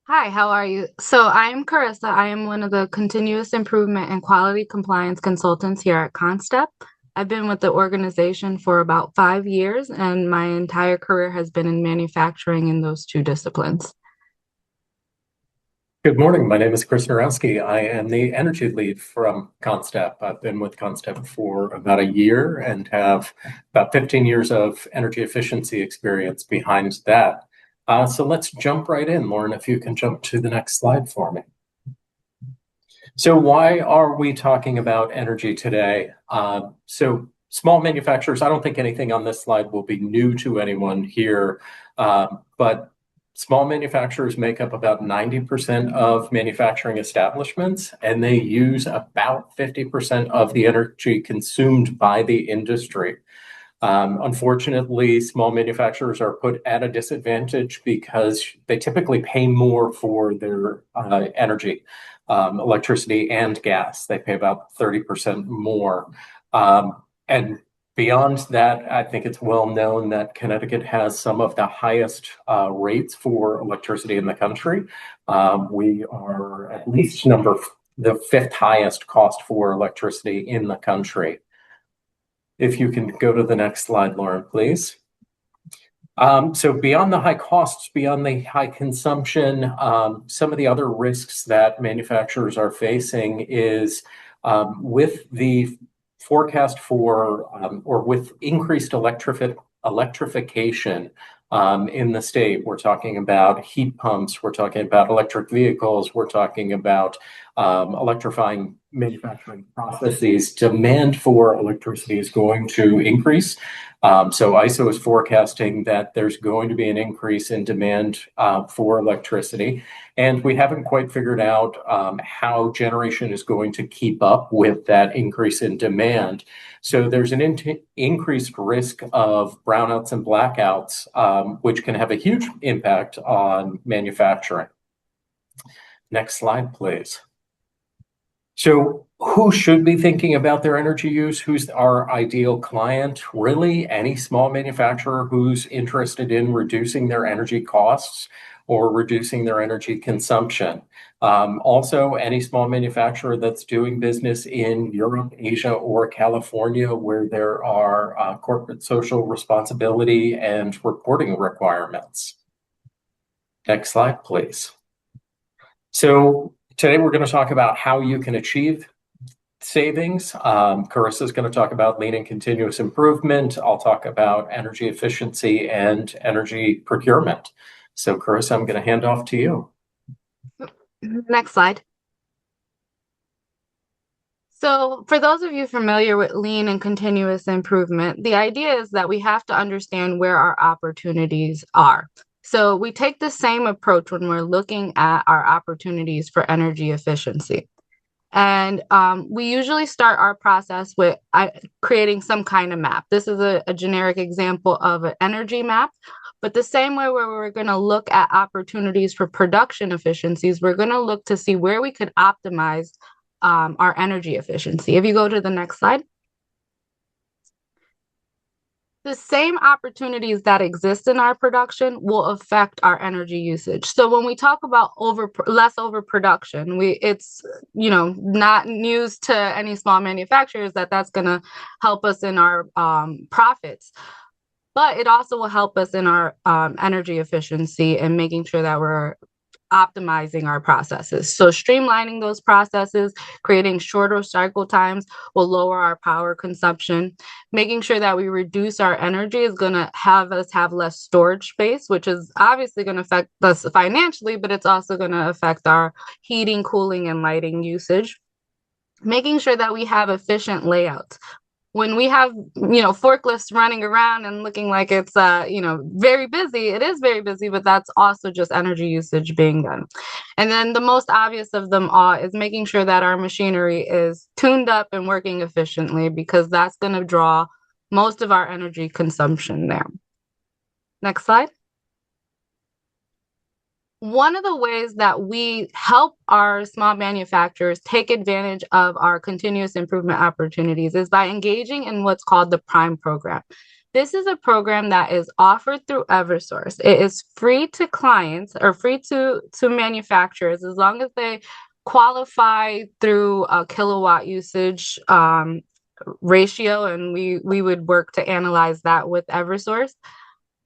Hi, how are you? So I am Carissa. I am one of the continuous improvement and quality compliance consultants here at CONNSTEP. I've been with the organization for about 5 years, and my entire career has been in manufacturing in those two disciplines. Good morning. My name is Chris Narowski. I am the energy lead from CONNSTEP. I've been with CONNSTEP for about a year and have about 15 years of energy efficiency experience behind that. So let's jump right in. Lauren, if you can jump to the next slide for me. So why are we talking about energy today? So small manufacturers, I don't think anything on this slide will be new to anyone here, but small manufacturers make up about 90% of manufacturing establishments, and they use about 50% of the energy consumed by the industry. Unfortunately, small manufacturers are put at a disadvantage because they typically pay more for their energy, electricity and gas. They pay about 30% more. And beyond that, I think it's well known that Connecticut has some of the highest rates for electricity in the country. We are at least the fifth highest cost for electricity in the country. If you can go to the next slide, Lauren, please. So beyond the high costs, beyond the high consumption, some of the other risks that manufacturers are facing is with the forecast for or with increased electrification in the state. We're talking about heat pumps, we're talking about electric vehicles, we're talking about electrifying manufacturing processes. Demand for electricity is going to increase. So ISO is forecasting that there's going to be an increase in demand for electricity. And we haven't quite figured out how generation is going to keep up with that increase in demand. So there's an increased risk of brownouts and blackouts, which can have a huge impact on manufacturing. Next slide, please. So who should be thinking about their energy use? Who's our ideal client? Really, any small manufacturer who's interested in reducing their energy costs or reducing their energy consumption. Also, any small manufacturer that's doing business in Europe, Asia, or California, where there are corporate social responsibility and reporting requirements. Next slide, please. So today we're going to talk about how you can achieve savings. Carissa is going to talk about lean and continuous improvement. I'll talk about energy efficiency and energy procurement. So Carissa, I'm going to hand off to you. Next slide. So for those of you familiar with lean and continuous improvement, the idea is that we have to understand where our opportunities are. So we take the same approach when we're looking at our opportunities for energy efficiency. And we usually start our process with creating some kind of map. This is a generic example of an energy map. But the same way where we're going to look at opportunities for production efficiencies, we're going to look to see where we could optimize our energy efficiency. If you go to the next slide. The same opportunities that exist in our production will affect our energy usage. So when we talk about less overproduction, it's not news to any small manufacturers that that's going to help us in our profits, but it also will help us in our energy efficiency and making sure that we're optimizing our processes. So streamlining those processes, creating shorter cycle times will lower our power consumption. Making sure that we reduce our energy is going to have us have less storage space, which is obviously going to affect us financially, but it's also going to affect our heating, cooling, and lighting usage. Making sure that we have efficient layouts. When we have, forklifts running around and looking like it's, very busy, it is very busy, but that's also just energy usage being done. And then the most obvious of them all is making sure that our machinery is tuned up and working efficiently, because that's going to draw most of our energy consumption there. Next slide. One of the ways that we help our small manufacturers take advantage of our continuous improvement opportunities is by engaging in what's called the Prime program. This is a program that is offered through Eversource. It is free to clients or free to manufacturers as long as they qualify through a kilowatt usage ratio, and we would work to analyze that with Eversource.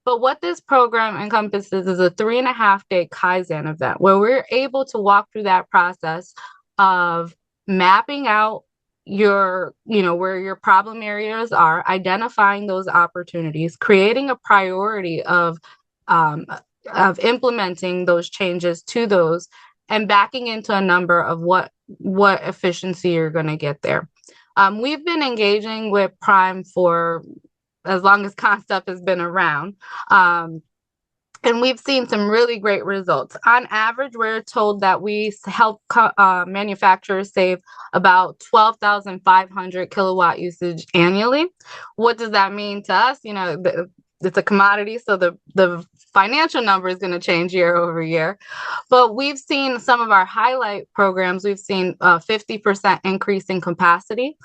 But what this program encompasses is a 3.5 day Kaizen event where we're able to walk through that process of mapping out where your problem areas are, identifying those opportunities, creating a priority of implementing those changes to those, and backing into a number of what efficiency you're going to get there. We've been engaging with Prime for as long as CONNSTEP has been around. And we've seen some really great results. On average, we're told that we help manufacturers save about 12,500 kilowatt usage annually. What does that mean to us? It's a commodity, so the financial number is going to change year over year. But we've seen some of our highlight programs. We've seen a 50% increase in capacity.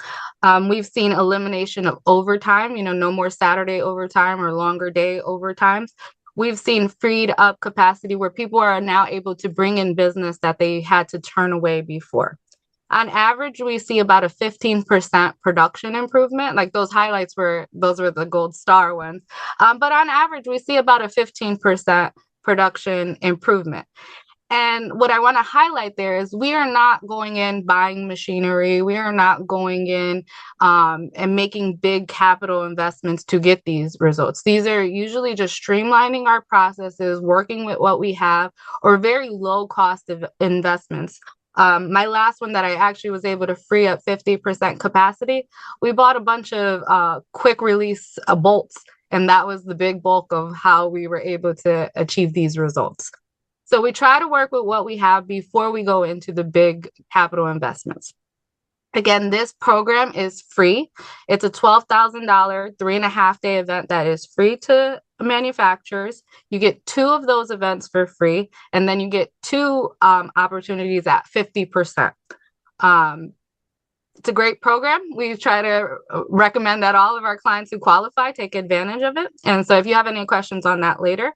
We've seen elimination of overtime, no more Saturday overtime or longer day overtimes. We've seen freed up capacity where people are now able to bring in business that they had to turn away before. On average, we see about a 15% production improvement. Like those were the gold star ones. But on average, we see about a 15% production improvement. And what I want to highlight there is we are not going in buying machinery. We are not going in and making big capital investments to get these results. These are usually just streamlining our processes, working with what we have, or very low cost of investments. My last one that I actually was able to free up 50% capacity, we bought a bunch of quick release bolts, and that was the big bulk of how we were able to achieve these results. So we try to work with what we have before we go into the big capital investments. Again, this program is free. It's a $12,000 3.5 day event that is free to manufacturers. You get 2 of those events for free, and then you get 2 opportunities at 50%. It's a great program. We try to recommend that all of our clients who qualify take advantage of it. And so if you have any questions on that later,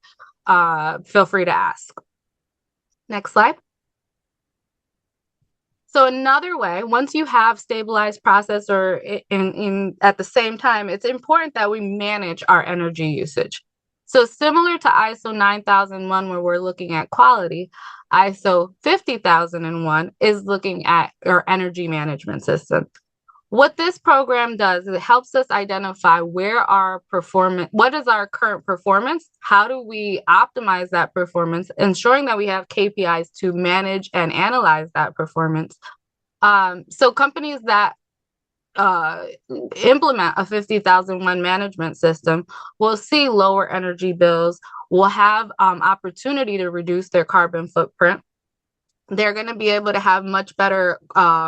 feel free to ask. Next slide. So another way, once you have stabilized process or at the same time, it's important that we manage our energy usage. So similar to ISO 9001, where we're looking at quality, ISO 50001 is looking at our energy management system. What this program does is it helps us identify what is our current performance, how do we optimize that performance, ensuring that we have KPIs to manage and analyze that performance. So companies that implement a 50001 management system will see lower energy bills, will have opportunity to reduce their carbon footprint. They're going to be able to have much better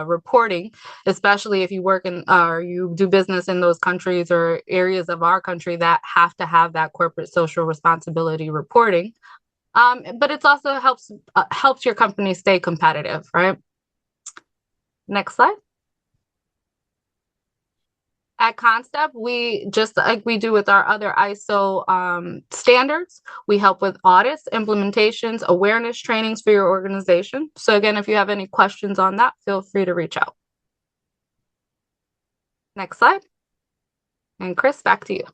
reporting, especially if you work in or you do business in those countries or areas of our country that have to have that corporate social responsibility reporting. But it also helps your company stay competitive, right? Next slide. At CONNSTEP, we, just like we do with our other ISO standards, we help with audits, implementations, awareness trainings for your organization. So again, if you have any questions on that, feel free to reach out. Next slide. And Chris, back to you.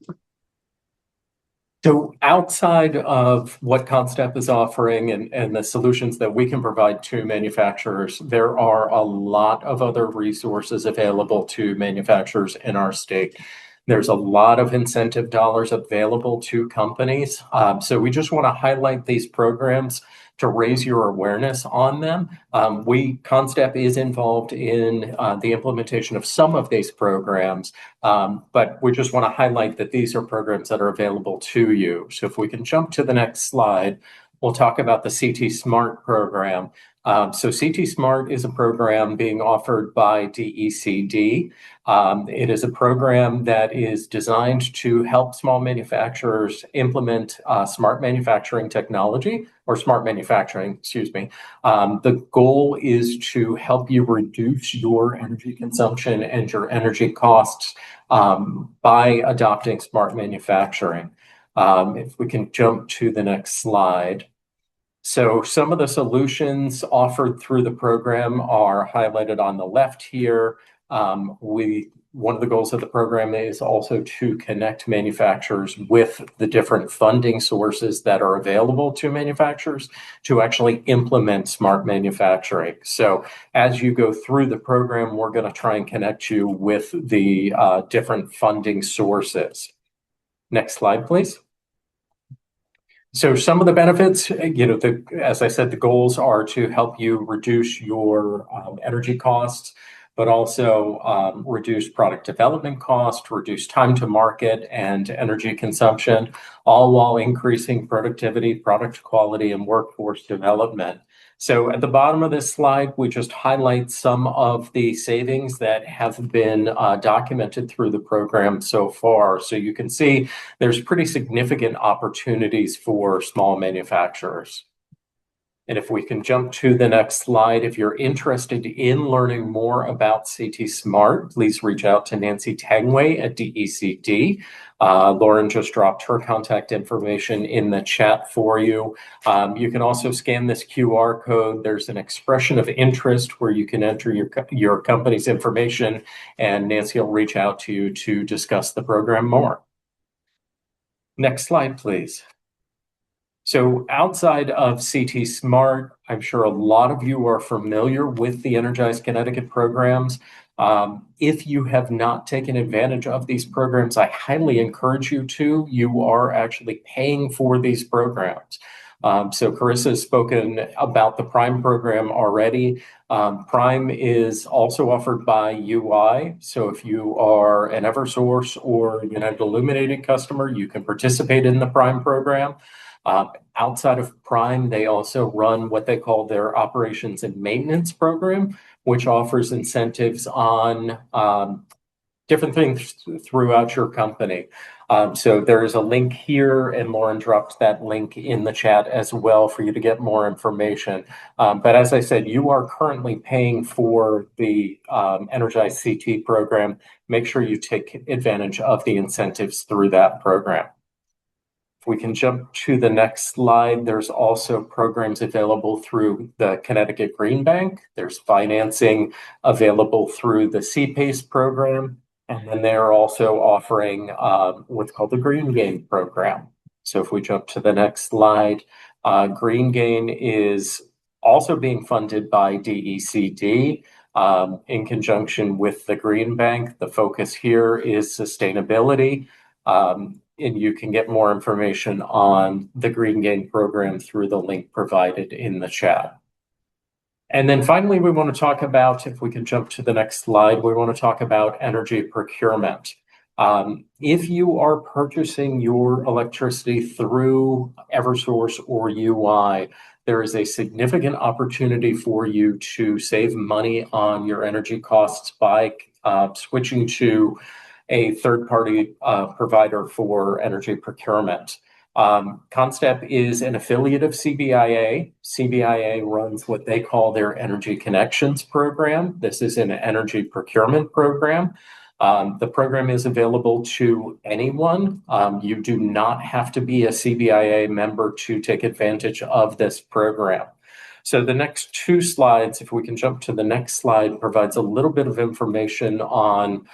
So outside of what CONNSTEP is offering and the solutions that we can provide to manufacturers, there are a lot of other resources available to manufacturers in our state. There's a lot of incentive dollars available to companies. So we just want to highlight these programs to raise your awareness on them. CONNSTEP is involved in the implementation of some of these programs, but we just want to highlight that these are programs that are available to you. So if we can jump to the next slide, we'll talk about the CT SMARTE program. So CT SMARTE is a program being offered by DECD. It is a program that is designed to help small manufacturers implement smart manufacturing technology, or smart manufacturing, excuse me. The goal is to help you reduce your energy consumption and your energy costs by adopting smart manufacturing. If we can jump to the next slide. So some of the solutions offered through the program are highlighted on the left here. One of the goals of the program is also to connect manufacturers with the different funding sources that are available to manufacturers to actually implement smart manufacturing. So as you go through the program, we're going to try and connect you with the different funding sources. Next slide, please. So some of the benefits, as I said, the goals are to help you reduce your energy costs, but also reduce product development cost, reduce time to market and energy consumption, all while increasing productivity, product quality, and workforce development. So at the bottom of this slide, we just highlight some of the savings that have been documented through the program so far. So you can see there's pretty significant opportunities for small manufacturers. And if we can jump to the next slide, if you're interested in learning more about CT SMARTE, please reach out to Nancy Tangway at DECD. Lauren just dropped her contact information in the chat for you. You can also scan this QR code. There's an expression of interest where you can enter your company's information, and Nancy will reach out to you to discuss the program more. Next slide, please. So outside of CT SMARTE, I'm sure a lot of you are familiar with the Energize Connecticut programs. If you have not taken advantage of these programs, I highly encourage you to. You are actually paying for these programs. So Carissa has spoken about the Prime program already. Prime is also offered by UI. So if you are an Eversource or United Illuminated customer, you can participate in the Prime program. Outside of Prime, they also run what they call their operations and maintenance program, which offers incentives on different things throughout your company. So there is a link here, and Lauren dropped that link in the chat as well for you to get more information. But as I said, you are currently paying for the EnergizeCT program. Make sure you take advantage of the incentives through that program. We can jump to the next slide. There's also programs available through the Connecticut Green Bank. There's financing available through the CPACE program. And then they're also offering what's called the Green Gain program. So if we jump to the next slide, Green Gain is also being funded by DECD in conjunction with the Green Bank. The focus here is sustainability. And you can get more information on the Green Gain program through the link provided in the chat. And then finally, we want to talk about, if we can jump to the next slide, we want to talk about energy procurement. If you are purchasing your electricity through Eversource or UI, there is a significant opportunity for you to save money on your energy costs by switching to a third-party provider for energy procurement. CONNSTEP is an affiliate of CBIA. CBIA runs what they call their Energy Connections program. This is an energy procurement program. The program is available to anyone. You do not have to be a CBIA member to take advantage of this program. So the next two slides, if we can jump to the next slide, provides a little bit of information on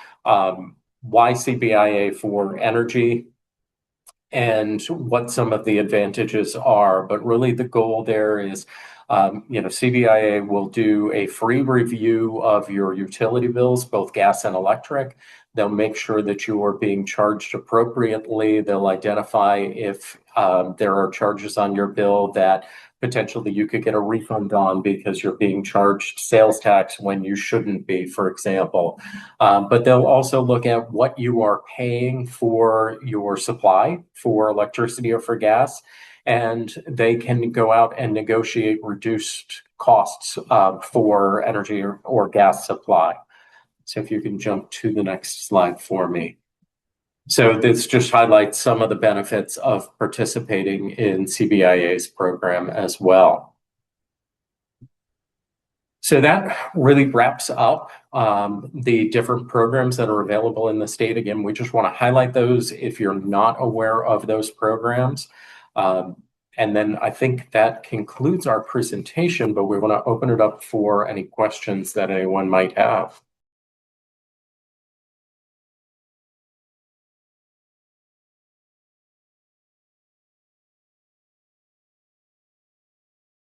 why CBIA for energy and what some of the advantages are. But really the goal there is, CBIA will do a free review of your utility bills, both gas and electric. They'll make sure that you are being charged appropriately. They'll identify if there are charges on your bill that potentially you could get a refund on because you're being charged sales tax when you shouldn't be, for example. But they'll also look at what you are paying for your supply for electricity or for gas, and they can go out and negotiate reduced costs for energy or gas supply. So if you can jump to the next slide for me. So this just highlights some of the benefits of participating in CBIA's program as well. So that really wraps up the different programs that are available in the state. Again, we just want to highlight those if you're not aware of those programs. And then I think that concludes our presentation, but we want to open it up for any questions that anyone might have.